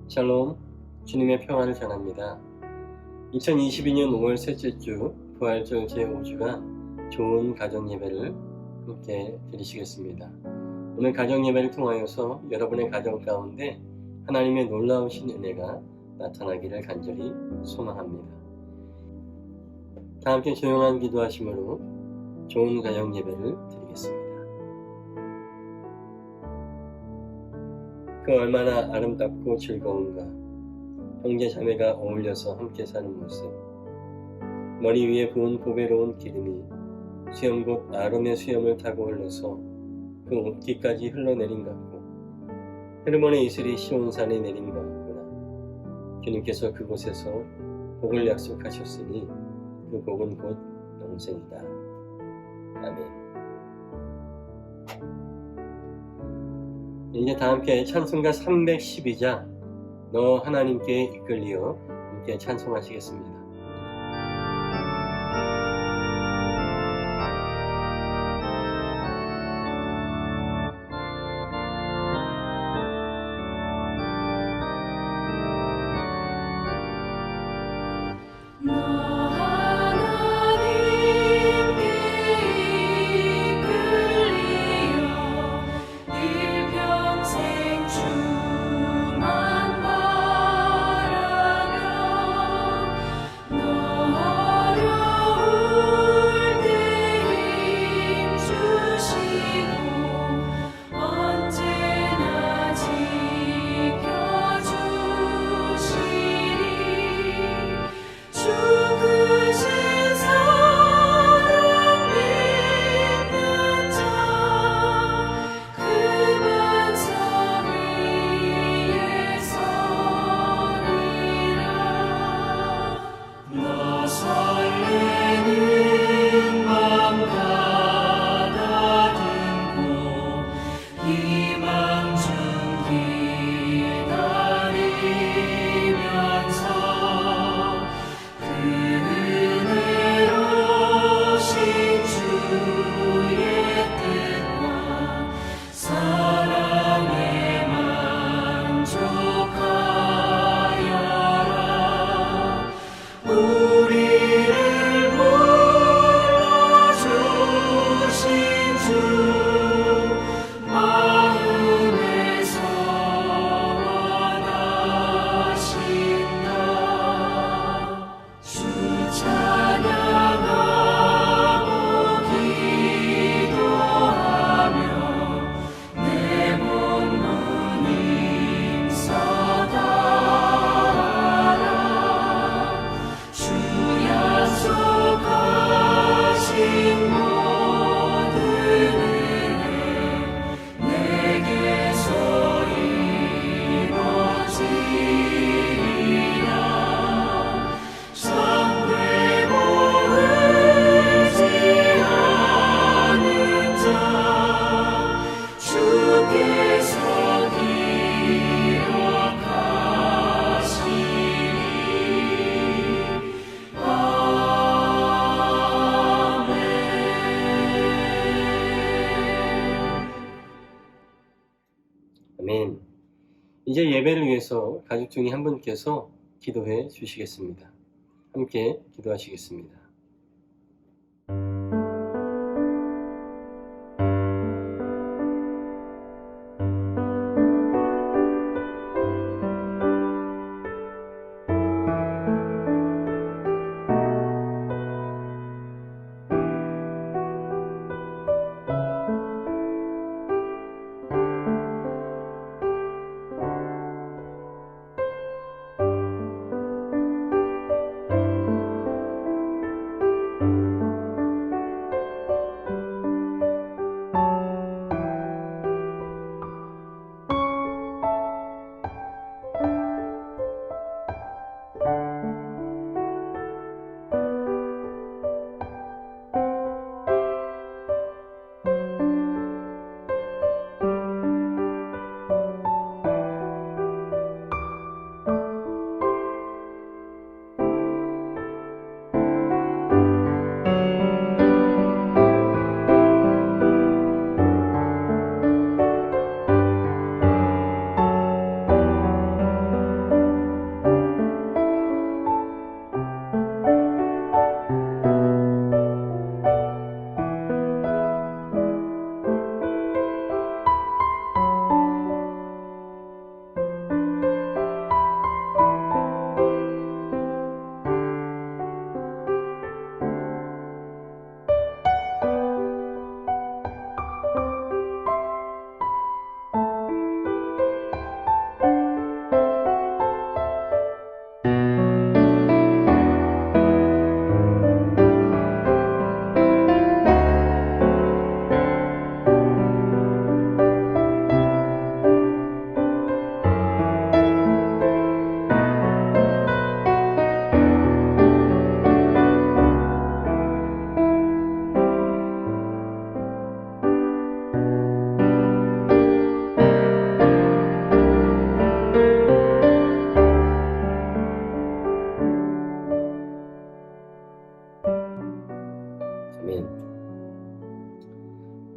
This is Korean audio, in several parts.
샬롬, 주님의 평안을 전합니다. 2022년 5월 셋째 주 부활절 제5주간 좋은 가정예배를 함께 드리시겠습니다. 오늘 가정예배를 통하여서 여러분의 가정 가운데 하나님의 놀라우신 은혜가 나타나기를 간절히 소망합니다. 다 함께 조용한 기도하심으로 좋은 가정예배를 드리겠습니다. 그 얼마나 아름답고 즐거운가. 형제 자매가 어울려서 함께 사는 모습. 머리 위에 부은 보배로운 기름이 수염곧 아론의 수염을 타고 흘러서 그 옷깃까지 흘러내린 것 같고, 헤르몬의 이슬이 시온산에 내린 것 같구나. 주님께서 그곳에서 복을 약속하셨으니 그 복은 곧 영생이다. 아멘. 이제 다 함께 찬송가 312장 너 하나님께 이끌리어 함께 찬송하시겠습니다. 아멘. 이제 예배를 위해서 가족 중에 한 분께서 기도해 주시겠습니다. 함께 기도하시겠습니다.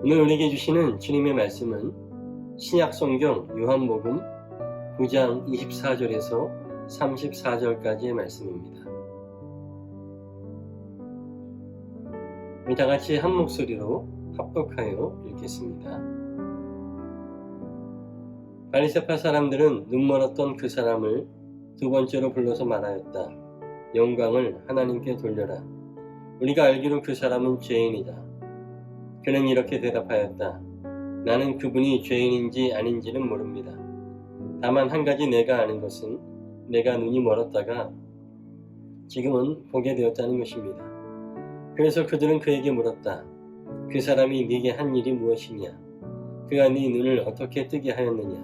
오늘 우리에게 주시는 주님의 말씀은 신약성경 요한복음 9장 24절에서 34절까지의 말씀입니다. 우리 다같이 한 목소리로 합독하여 읽겠습니다. 바리새파 사람들은 눈멀었던 그 사람을 두 번째로 불러서 말하였다. 영광을 하나님께 돌려라. 우리가 알기로 그 사람은 죄인이다. 그는 이렇게 대답하였다. 나는 그분이 죄인인지 아닌지는 모릅니다. 다만 한 가지 내가 아는 것은 내가 눈이 멀었다가 지금은 보게 되었다는 것입니다. 그래서 그들은 그에게 물었다. 그 사람이 네게 한 일이 무엇이냐? 그가 네 눈을 어떻게 뜨게 하였느냐?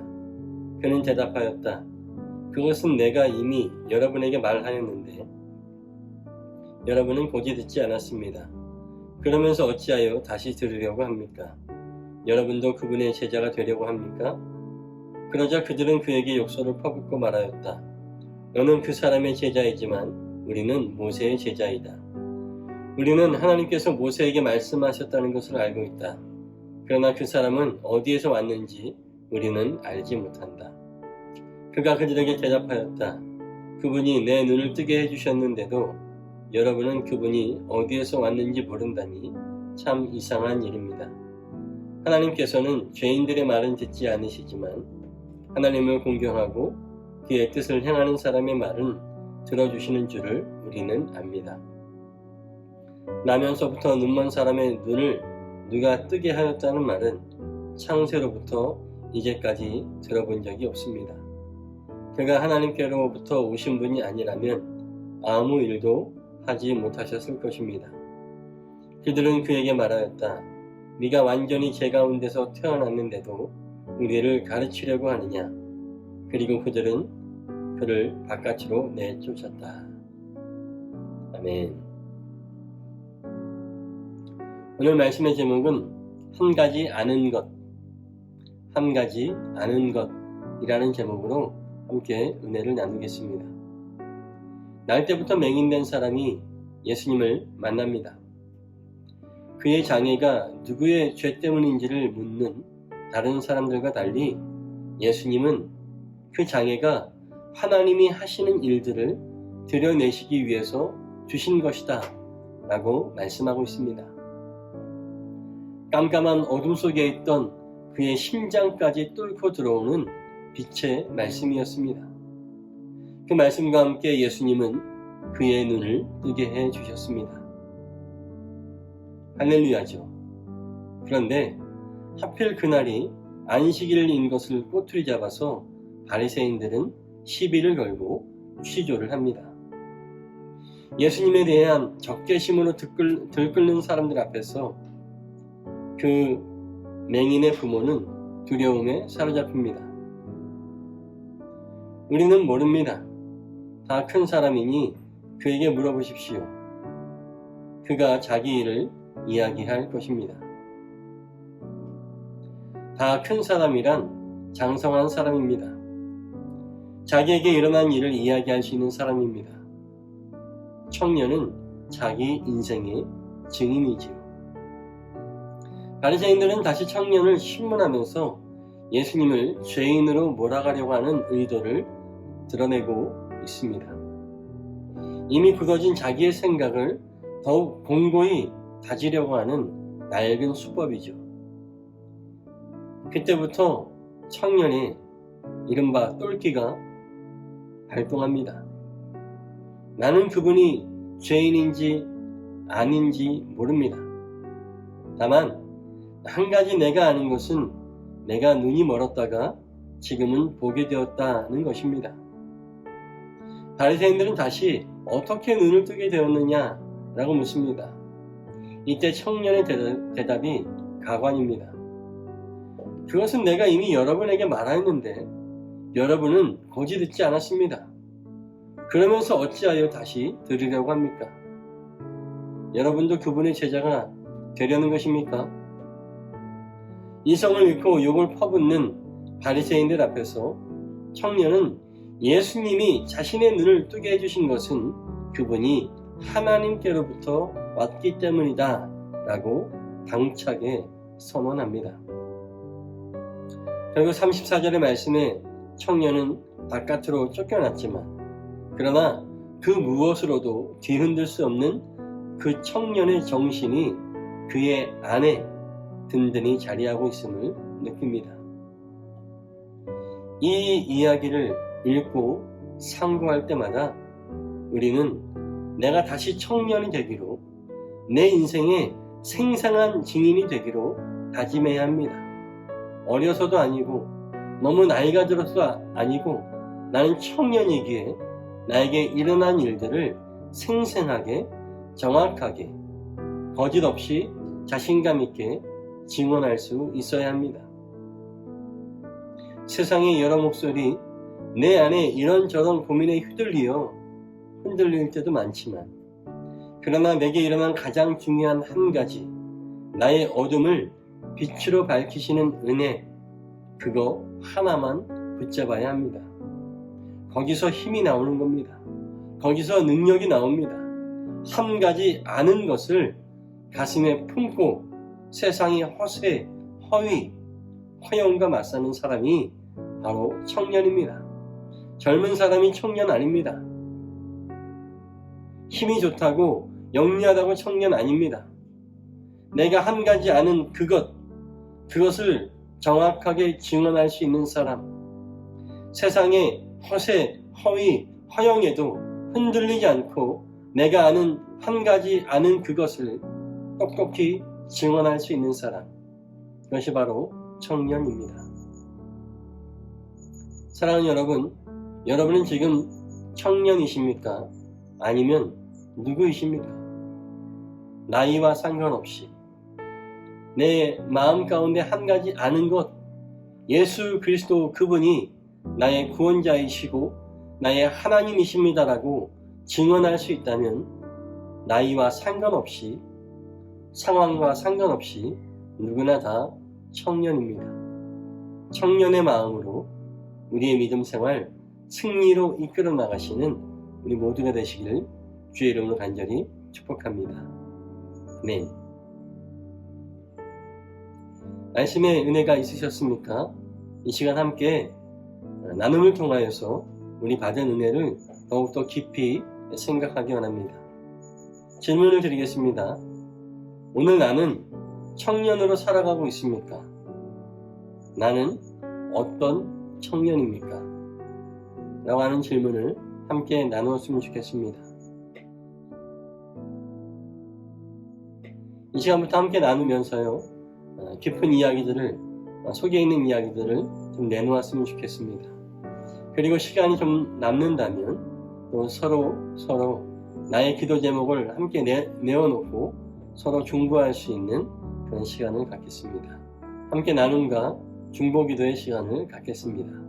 그는 대답하였다. 그것은 내가 이미 여러분에게 말하였는데 여러분은 고지 듣지 않았습니다. 그러면서 어찌하여 다시 들으려고 합니까? 여러분도 그분의 제자가 되려고 합니까? 그러자 그들은 그에게 욕설을 퍼붓고 말하였다. 너는 그 사람의 제자이지만 우리는 모세의 제자이다. 우리는 하나님께서 모세에게 말씀하셨다는 것을 알고 있다. 그러나 그 사람은 어디에서 왔는지 우리는 알지 못한다. 그가 그들에게 대답하였다. 그분이 내 눈을 뜨게 해주셨는데도 여러분은 그분이 어디에서 왔는지 모른다니 참 이상한 일입니다. 하나님께서는 죄인들의 말은 듣지 않으시지만 하나님을 공경하고 그의 뜻을 행하는 사람의 말은 들어주시는 줄을 우리는 압니다. 나면서부터 눈먼 사람의 눈을 누가 뜨게 하였다는 말은 창세로부터 이제까지 들어본 적이 없습니다. 그가 하나님께로부터 오신 분이 아니라면 아무 일도 하지 못하셨을 것입니다. 그들은 그에게 말하였다. 네가 완전히 죄 가운데서 태어났는데도 우리를 가르치려고 하느냐? 그리고 그들은 그를 바깥으로 내쫓았다. 아멘. 오늘 말씀의 제목은 한 가지 아는 것, 한 가지 아는 것이라는 제목으로 함께 은혜를 나누겠습니다. 날 때부터 맹인된 사람이 예수님을 만납니다. 그의 장애가 누구의 죄 때문인지를 묻는 다른 사람들과 달리 예수님은 그 장애가 하나님이 하시는 일들을 드러내시기 위해서 주신 것이다 라고 말씀하고 있습니다. 깜깜한 어둠 속에 있던 그의 심장까지 뚫고 들어오는 빛의 말씀이었습니다. 그 말씀과 함께 예수님은 그의 눈을 뜨게 해 주셨습니다. 할렐루야죠. 그런데 하필 그날이 안식일인 것을 꼬투리 잡아서 바리새인들은 시비를 걸고 취조를 합니다. 예수님에 대한 적개심으로 들끓는 사람들 앞에서 그 맹인의 부모는 두려움에 사로잡힙니다. 우리는 모릅니다. 다 큰 사람이니 그에게 물어보십시오. 그가 자기 일을 이야기할 것입니다. 다 큰 사람이란 장성한 사람입니다. 자기에게 일어난 일을 이야기할 수 있는 사람입니다. 청년은 자기 인생의 증인이지요. 바리새인들은 다시 청년을 신문하면서 예수님을 죄인으로 몰아가려고 하는 의도를 드러내고 있습니다. 이미 굳어진 자기의 생각을 더욱 공고히 다지려고 하는 낡은 수법이죠. 그때부터 청년의 이른바 똘끼가 발동합니다. 나는 그분이 죄인인지 아닌지 모릅니다. 다만 한 가지 내가 아는 것은 내가 눈이 멀었다가 지금은 보게 되었다는 것입니다. 바리새인들은 다시 어떻게 눈을 뜨게 되었느냐 라고 묻습니다. 이때 청년의 대답이 가관입니다. 그것은 내가 이미 여러분에게 말하였는데 여러분은 고지 듣지 않았습니다. 그러면서 어찌하여 다시 들으려고 합니까? 여러분도 그분의 제자가 되려는 것입니까? 이성을 잃고 욕을 퍼붓는 바리새인들 앞에서 청년은 예수님이 자신의 눈을 뜨게 해주신 것은 그분이 하나님께로부터 왔기 때문이다 라고 당차게 선언합니다. 결국 34절의 말씀에 청년은 바깥으로 쫓겨났지만 그러나 그 무엇으로도 뒤흔들 수 없는 그 청년의 정신이 그의 안에 든든히 자리하고 있음을 느낍니다. 이 이야기를 읽고 상고할 때마다 우리는 내가 다시 청년이 되기로, 내 인생의 생생한 증인이 되기로 다짐해야 합니다. 어려서도 아니고 너무 나이가 들어서도 아니고 나는 청년이기에 나에게 일어난 일들을 생생하게, 정확하게, 거짓 없이 자신감 있게 증언할 수 있어야 합니다. 세상의 여러 목소리, 내 안에 이런저런 고민에 흔들릴 때도 많지만 그러나 내게 일어난 가장 중요한 한 가지, 나의 어둠을 빛으로 밝히시는 은혜, 그거 하나만 붙잡아야 합니다. 거기서 힘이 나오는 겁니다. 거기서 능력이 나옵니다. 한 가지 아는 것을 가슴에 품고 세상의 허세, 허위, 허영과 맞서는 사람이 바로 청년입니다. 젊은 사람이 청년 아닙니다. 힘이 좋다고 영리하다고 청년 아닙니다. 내가 한 가지 아는 그것을 정확하게 증언할 수 있는 사람, 세상의 허세, 허위, 허영에도 흔들리지 않고 내가 아는 한 가지 아는 그것을 똑똑히 증언할 수 있는 사람, 그것이 바로 청년입니다. 사랑하는 여러분, 여러분은 지금 청년이십니까? 아니면 누구이십니까? 나이와 상관없이 내 마음 가운데 한 가지 아는 것, 예수 그리스도 그분이 나의 구원자이시고 나의 하나님이십니다라고 증언할 수 있다면 나이와 상관없이, 상황과 상관없이 누구나 다 청년입니다. 청년의 마음으로 우리의 믿음 생활 승리로 이끌어 나가시는 우리 모두가 되시기를 주의 이름으로 간절히 축복합니다. 아멘. 말씀의 은혜가 있으셨습니까? 이 시간 함께 나눔을 통하여서 우리 받은 은혜를 더욱더 깊이 생각하기 원합니다. 질문을 드리겠습니다. 오늘 나는 청년으로 살아가고 있습니까? 나는 어떤 청년입니까? 라고 하는 질문을 함께 나누었으면 좋겠습니다. 이 시간부터 함께 나누면서요, 깊은 이야기들을, 속에 있는 이야기들을 좀 내놓았으면 좋겠습니다. 그리고 시간이 좀 남는다면 또 서로 나의 기도 제목을 함께 내어놓고 서로 중보할 수 있는 그런 시간을 갖겠습니다. 함께 나눔과 중보 기도의 시간을 갖겠습니다.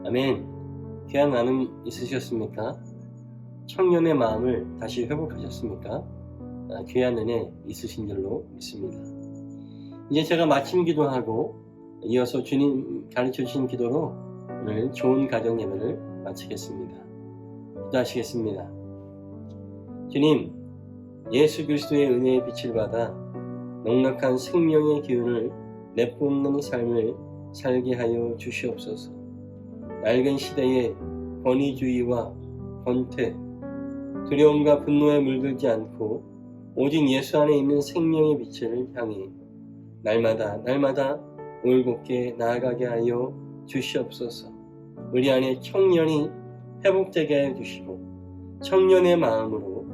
아멘. 귀한 나눔 있으셨습니까? 청년의 마음을 다시 회복하셨습니까? 귀한 은혜 있으신 줄로 믿습니다. 이제 제가 마침 기도하고 이어서 주님 가르쳐 주신 기도로 오늘 좋은 가정 예배를 마치겠습니다. 기도하시겠습니다. 주님, 예수 그리스도의 은혜의 빛을 받아 넉넉한 생명의 기운을 내뿜는 삶을 살게 하여 주시옵소서. 낡은 시대의 권위주의와 권태, 두려움과 분노에 물들지 않고 오직 예수 안에 있는 생명의 빛을 향해 날마다 올곧게 나아가게 하여 주시옵소서. 우리 안에 청년이 회복되게 하여 주시고 청년의 마음으로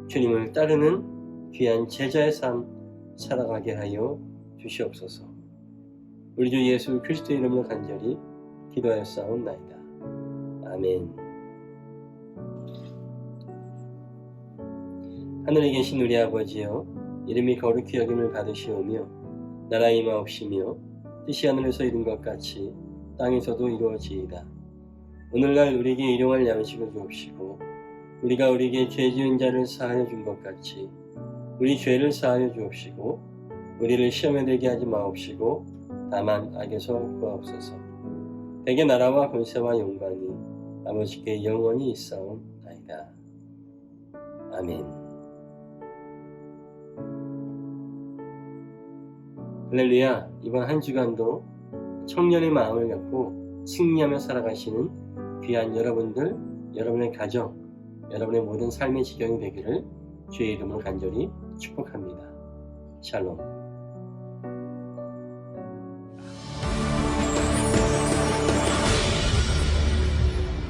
주님을 따르는 귀한 제자의 삶 살아가게 하여 주시옵소서. 우리 주 예수 그리스도의 이름으로 간절히 기도하였사옵나이다. 아멘. 하늘에 계신 우리 아버지여, 이름이 거룩히 여김을 받으시오며 나라 임하옵시며 뜻이 하늘에서 이룬 것 같이 땅에서도 이루어지이다. 오늘날 우리에게 일용할 양식을 주옵시고 우리가 우리에게 죄 지은 자를 사하여 준 것 같이 우리 죄를 사하여 주옵시고 우리를 시험에 들게 하지 마옵시고 다만 악에서 구하옵소서. 대개 나라와 권세와 영광이 아버지께 영원히 있사옵나이다. 아멘. 할렐루야. 이번 한 주간도 청년의 마음을 갖고 승리하며 살아가시는 귀한 여러분들, 여러분의 가정, 여러분의 모든 삶의 지경이 되기를 주의 이름으로 간절히 축복합니다. 샬롬.